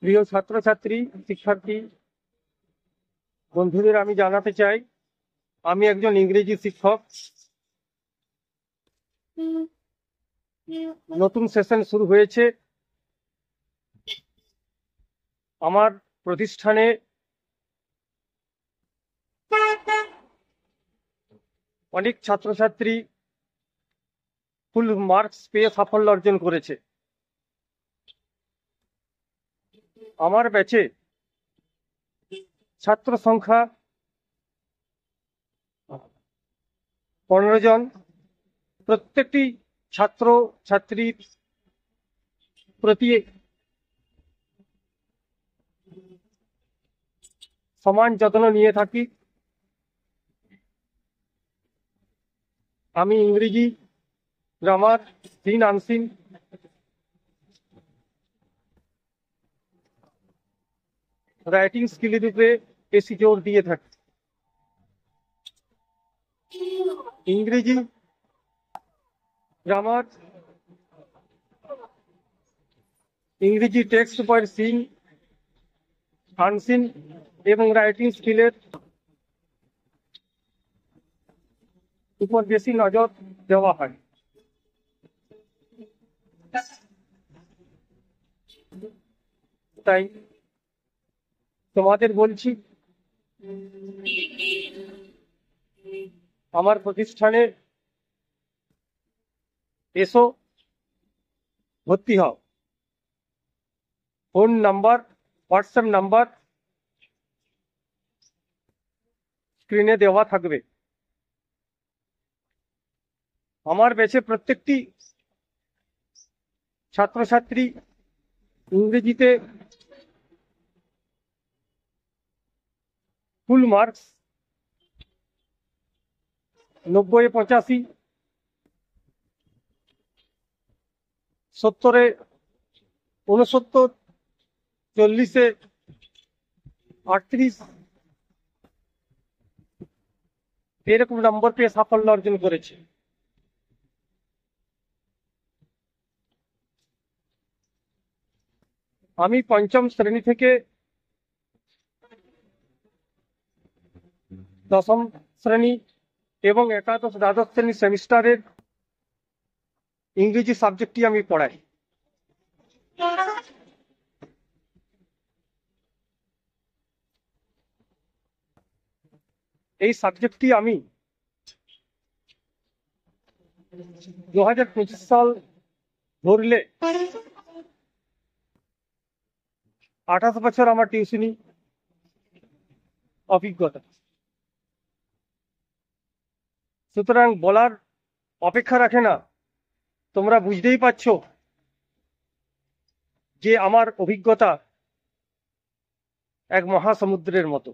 প্রিয় ছাত্রছাত্রী, শিক্ষার্থী বন্ধুদের আমি জানাতে চাই, আমি একজন ইংরেজি শিক্ষক। নতুন সেশন শুরু হয়েছে। আমার প্রতিষ্ঠানে অনেক ছাত্রছাত্রী ফুল মার্কস পেয়ে সাফল্য অর্জন করেছে। আমার ব্যাচে ছাত্র সংখ্যা 15 জন। প্রত্যেকটি ছাত্র ছাত্রীর প্রতি সমান যত্ন নিয়ে থাকি। আমি ইংরেজি, গ্রামার, সিন আনসিন, রাইটিং স্কিলের উপরে বেশি জোর দিয়ে থাকি। ইংরেজি, গ্রামার, ইংরেজি টেক্সট বইয়ের সিন আনসিন এবং রাইটিং স্কিলের উপর বেশি নজর দেওয়া হয়। তাই তোমাদের বলছি, আমার প্রতিষ্ঠানে এসো, ভর্তি হও। ফোন নাম্বার, হোয়াটসঅ্যাপ নাম্বার স্ক্রিনে দেওয়া থাকবে। আমার ব্যাচে প্রত্যেকটি ছাত্রছাত্রী ইংরেজিতে ফুল মার্কস 90-এ 85, 70-এ 69, 40-এ 38 এরকম নম্বর পেয়ে সাফল্য অর্জন করেছে। আমি 5ম শ্রেণী থেকে 10ম শ্রেণী এবং একাদশ দ্বাদশ শ্রেণী সেমিস্টারের ইংরেজি সাবজেক্টটি আমি পড়াই। এই সাবজেক্টটি আমি 2025 সাল ধরলে 28 বছর আমার টিউশনি অভিজ্ঞতা। সুতরাং বলার অপেক্ষা রাখে না। তোমরা বুঝতেই পারছো যে আমার অভিজ্ঞতা এক মহাসমুদ্রের মতো।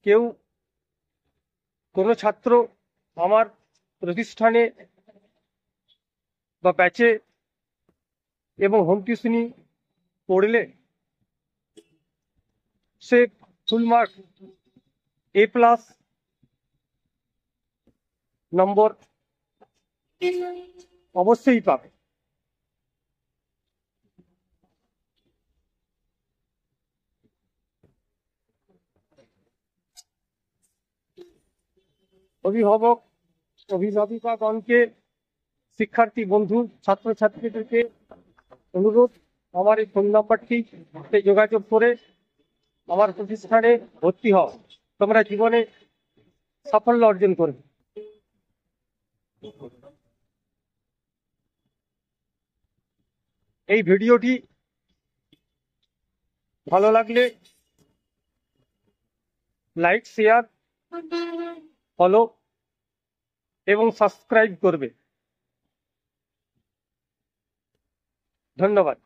কেউ, কোনো ছাত্র আমার প্রতিষ্ঠানে বা ব্যাচে এবং হোম টিউশনি পড়লে সে ফুল মার্ক, A+ নম্বর অবশ্যই পাবে। অভিভাবক, অভিভাবিকাগণকে, শিক্ষার্থী বন্ধু, ছাত্রছাত্রীদেরকে অনুরোধ, আমার এই ফোন নাম্বারটিতে যোগাযোগ করে আমার প্রতিষ্ঠানে ভর্তি হও। তোমরা জীবনে সাফল্য অর্জন করবে। এই ভিডিওটি ভালো লাগলে লাইক, শেয়ার, ফলো এবং সাবস্ক্রাইব করবে। ধন্যবাদ।